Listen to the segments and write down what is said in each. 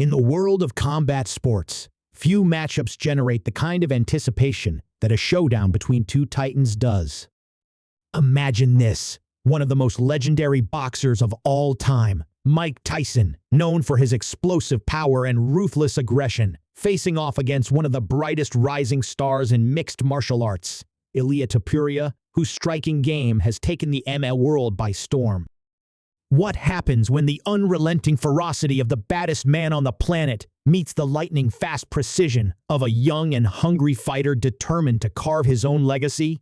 In the world of combat sports, few matchups generate the kind of anticipation that a showdown between two titans does. Imagine this: one of the most legendary boxers of all time, Mike Tyson, known for his explosive power and ruthless aggression, facing off against one of the brightest rising stars in mixed martial arts, Ilia Topuria, whose striking game has taken the MMA world by storm. What happens when the unrelenting ferocity of the baddest man on the planet meets the lightning-fast precision of a young and hungry fighter determined to carve his own legacy?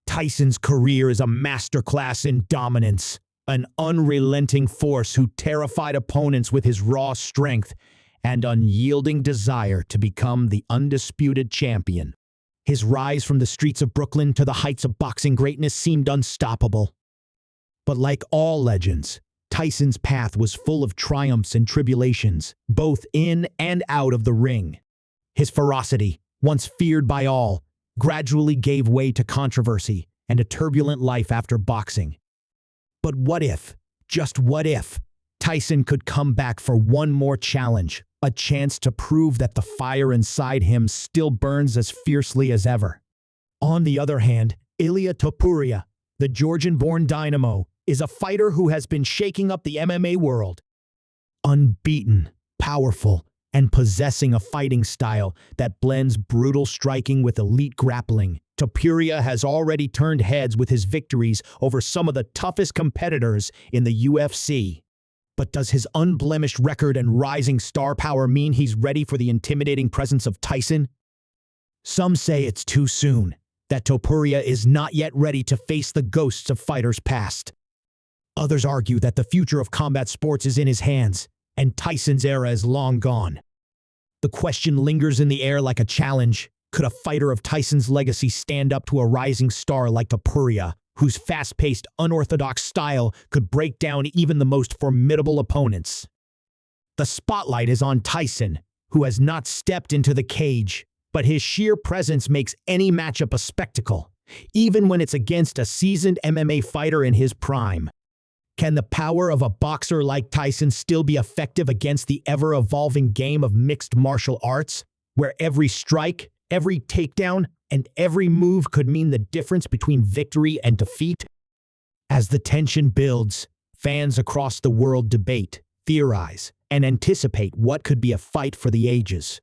Tyson's career is a masterclass in dominance, an unrelenting force who terrified opponents with his raw strength and unyielding desire to become the undisputed champion. His rise from the streets of Brooklyn to the heights of boxing greatness seemed unstoppable. But like all legends, Tyson's path was full of triumphs and tribulations, both in and out of the ring. His ferocity, once feared by all, gradually gave way to controversy and a turbulent life after boxing. But what if, just what if, Tyson could come back for one more challenge, a chance to prove that the fire inside him still burns as fiercely as ever? On the other hand, Ilia Topuria, the Georgian-born dynamo, is a fighter who has been shaking up the MMA world. Unbeaten, powerful, and possessing a fighting style that blends brutal striking with elite grappling, Topuria has already turned heads with his victories over some of the toughest competitors in the UFC. But does his unblemished record and rising star power mean he's ready for the intimidating presence of Tyson? Some say it's too soon, that Topuria is not yet ready to face the ghosts of fighters past. Others argue that the future of combat sports is in his hands, and Tyson's era is long gone. The question lingers in the air like a challenge. Could a fighter of Tyson's legacy stand up to a rising star like Topuria, whose fast-paced, unorthodox style could break down even the most formidable opponents? The spotlight is on Tyson, who has not stepped into the cage, but his sheer presence makes any matchup a spectacle, even when it's against a seasoned MMA fighter in his prime. Can the power of a boxer like Tyson still be effective against the ever-evolving game of mixed martial arts, where every strike, every takedown, and every move could mean the difference between victory and defeat? As the tension builds, fans across the world debate, theorize, and anticipate what could be a fight for the ages.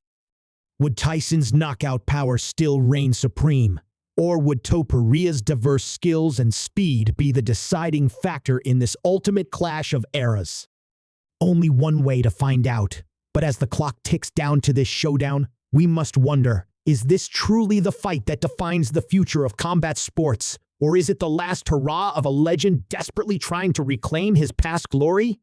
Would Tyson's knockout power still reign supreme? Or would Topuria's diverse skills and speed be the deciding factor in this ultimate clash of eras? Only one way to find out. But as the clock ticks down to this showdown, we must wonder, is this truly the fight that defines the future of combat sports? Or is it the last hurrah of a legend desperately trying to reclaim his past glory?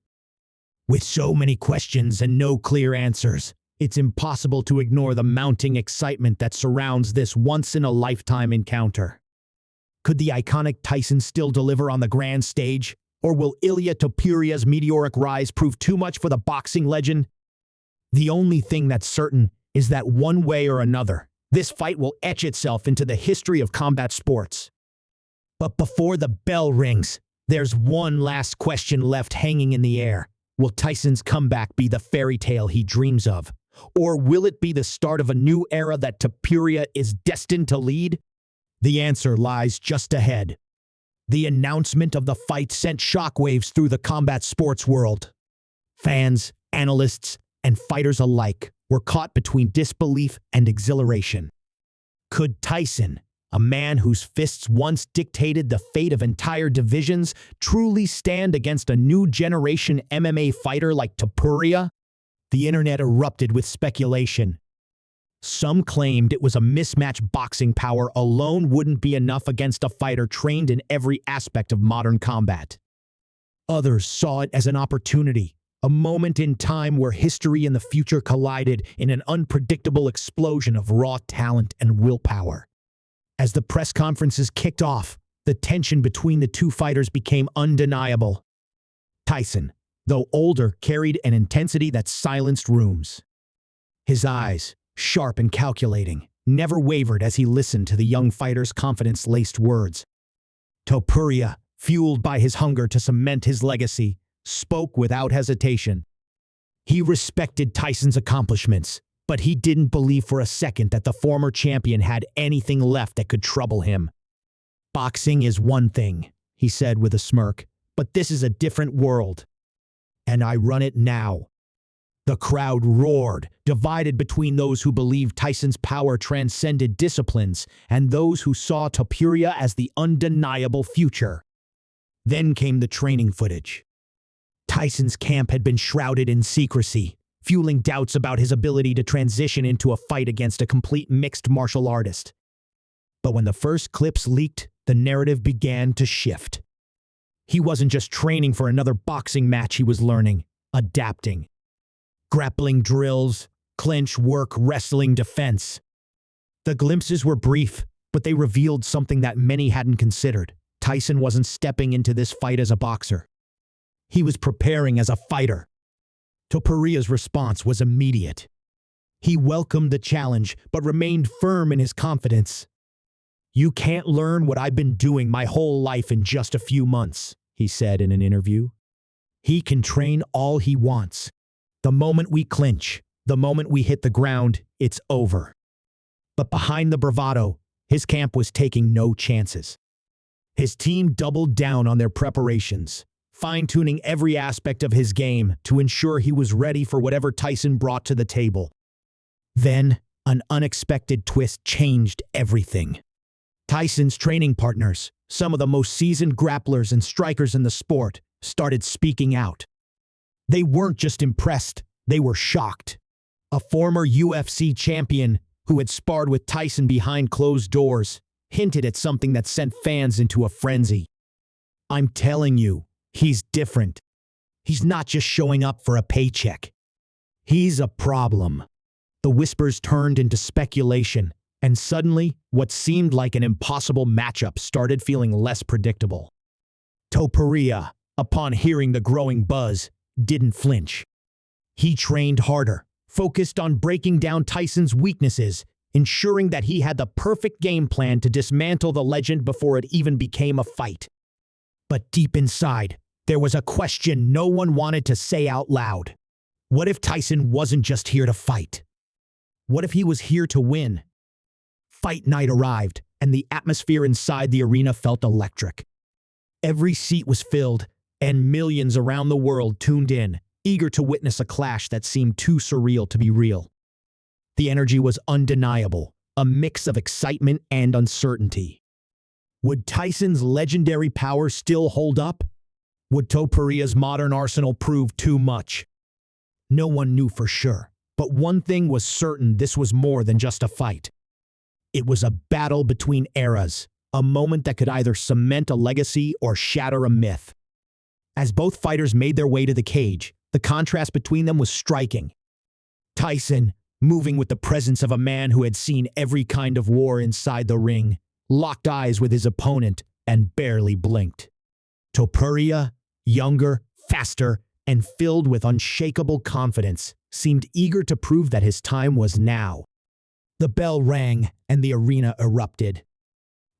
With so many questions and no clear answers, it's impossible to ignore the mounting excitement that surrounds this once-in-a-lifetime encounter. Could the iconic Tyson still deliver on the grand stage? Or will Ilia Topuria's meteoric rise prove too much for the boxing legend? The only thing that's certain is that one way or another, this fight will etch itself into the history of combat sports. But before the bell rings, there's one last question left hanging in the air. Will Tyson's comeback be the fairy tale he dreams of? Or will it be the start of a new era that Topuria is destined to lead? The answer lies just ahead. The announcement of the fight sent shockwaves through the combat sports world. Fans, analysts, and fighters alike were caught between disbelief and exhilaration. Could Tyson, a man whose fists once dictated the fate of entire divisions, truly stand against a new generation MMA fighter like Topuria? The internet erupted with speculation. Some claimed it was a mismatched boxing power alone wouldn't be enough against a fighter trained in every aspect of modern combat. Others saw it as an opportunity, a moment in time where history and the future collided in an unpredictable explosion of raw talent and willpower. As the press conferences kicked off, the tension between the two fighters became undeniable. Tyson, though older, carried an intensity that silenced rooms. His eyes, sharp and calculating, never wavered as he listened to the young fighter's confidence-laced words. Topuria, fueled by his hunger to cement his legacy, spoke without hesitation. He respected Tyson's accomplishments, but he didn't believe for a second that the former champion had anything left that could trouble him. "Boxing is one thing," he said with a smirk, "but this is a different world. And I run it now." The crowd roared, divided between those who believed Tyson's power transcended disciplines and those who saw Topuria as the undeniable future. Then came the training footage. Tyson's camp had been shrouded in secrecy, fueling doubts about his ability to transition into a fight against a complete mixed martial artist. But when the first clips leaked, the narrative began to shift. He wasn't just training for another boxing match, he was learning, adapting. Grappling drills, clinch work, wrestling, defense. The glimpses were brief, but they revealed something that many hadn't considered. Tyson wasn't stepping into this fight as a boxer. He was preparing as a fighter. Topuria's response was immediate. He welcomed the challenge, but remained firm in his confidence. "You can't learn what I've been doing my whole life in just a few months," he said in an interview. "He can train all he wants. The moment we clinch, the moment we hit the ground, it's over." But behind the bravado, his camp was taking no chances. His team doubled down on their preparations, fine-tuning every aspect of his game to ensure he was ready for whatever Tyson brought to the table. Then, an unexpected twist changed everything. Tyson's training partners, some of the most seasoned grapplers and strikers in the sport, started speaking out. They weren't just impressed, they were shocked. A former UFC champion who had sparred with Tyson behind closed doors hinted at something that sent fans into a frenzy. "I'm telling you, he's different. He's not just showing up for a paycheck. He's a problem." The whispers turned into speculation, and suddenly, what seemed like an impossible matchup started feeling less predictable. Topuria, upon hearing the growing buzz, didn't flinch. He trained harder, focused on breaking down Tyson's weaknesses, ensuring that he had the perfect game plan to dismantle the legend before it even became a fight. But deep inside, there was a question no one wanted to say out loud. What if Tyson wasn't just here to fight? What if he was here to win? Fight night arrived, and the atmosphere inside the arena felt electric. Every seat was filled, and millions around the world tuned in, eager to witness a clash that seemed too surreal to be real. The energy was undeniable, a mix of excitement and uncertainty. Would Tyson's legendary power still hold up? Would Topuria's modern arsenal prove too much? No one knew for sure, but one thing was certain: this was more than just a fight. It was a battle between eras, a moment that could either cement a legacy or shatter a myth. As both fighters made their way to the cage, the contrast between them was striking. Tyson, moving with the presence of a man who had seen every kind of war inside the ring, locked eyes with his opponent and barely blinked. Topuria, younger, faster, and filled with unshakable confidence, seemed eager to prove that his time was now. The bell rang, and the arena erupted.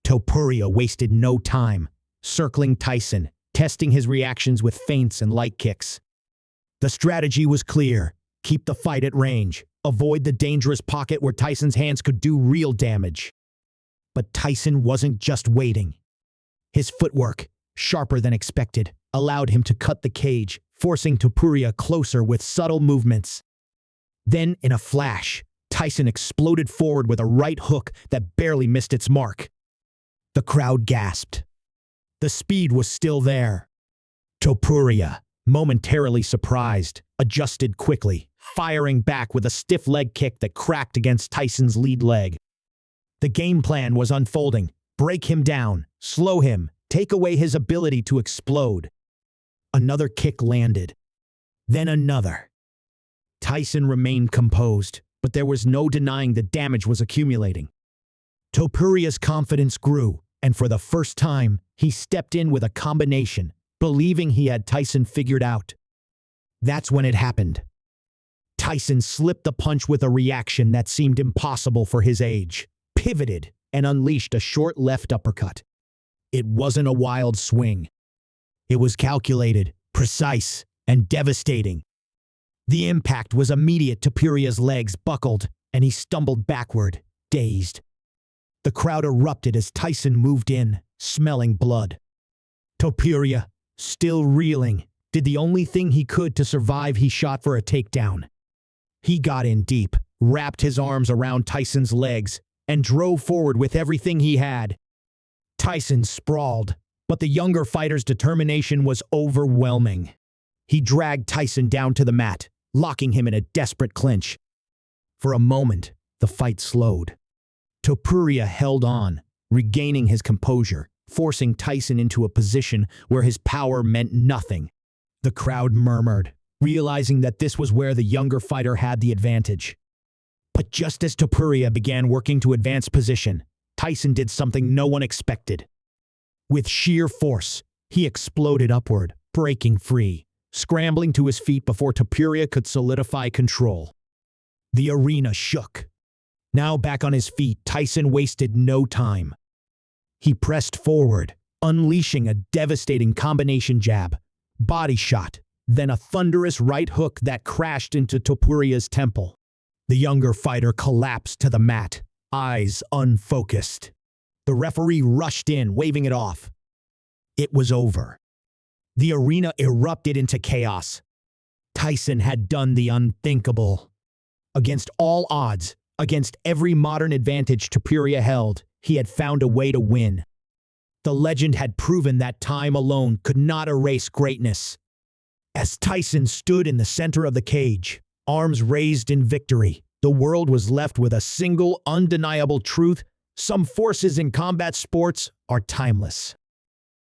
Topuria wasted no time, circling Tyson, testing his reactions with feints and light kicks. The strategy was clear: keep the fight at range, avoid the dangerous pocket where Tyson's hands could do real damage. But Tyson wasn't just waiting. His footwork, sharper than expected, allowed him to cut the cage, forcing Topuria closer with subtle movements. Then, in a flash, Tyson exploded forward with a right hook that barely missed its mark. The crowd gasped. The speed was still there. Topuria, momentarily surprised, adjusted quickly, firing back with a stiff leg kick that cracked against Tyson's lead leg. The game plan was unfolding: break him down, slow him, take away his ability to explode. Another kick landed. Then another. Tyson remained composed, but there was no denying the damage was accumulating. Topuria's confidence grew, and for the first time, he stepped in with a combination, believing he had Tyson figured out. That's when it happened. Tyson slipped the punch with a reaction that seemed impossible for his age, pivoted, and unleashed a short left uppercut. It wasn't a wild swing. It was calculated, precise, and devastating. The impact was immediate. Topuria's legs buckled, and he stumbled backward, dazed. The crowd erupted as Tyson moved in, smelling blood. Topuria, still reeling, did the only thing he could to survive. He shot for a takedown. He got in deep, wrapped his arms around Tyson's legs, and drove forward with everything he had. Tyson sprawled, but the younger fighter's determination was overwhelming. He dragged Tyson down to the mat, locking him in a desperate clinch. For a moment, the fight slowed. Topuria held on, regaining his composure, forcing Tyson into a position where his power meant nothing. The crowd murmured, realizing that this was where the younger fighter had the advantage. But just as Topuria began working to advance position, Tyson did something no one expected. With sheer force, he exploded upward, breaking free, scrambling to his feet before Topuria could solidify control. The arena shook. Now back on his feet, Tyson wasted no time. He pressed forward, unleashing a devastating combination jab, body shot, then a thunderous right hook that crashed into Topuria's temple. The younger fighter collapsed to the mat, eyes unfocused. The referee rushed in, waving it off. It was over. The arena erupted into chaos. Tyson had done the unthinkable. Against all odds, against every modern advantage Topuria held, he had found a way to win. The legend had proven that time alone could not erase greatness. As Tyson stood in the center of the cage, arms raised in victory, the world was left with a single undeniable truth: some forces in combat sports are timeless.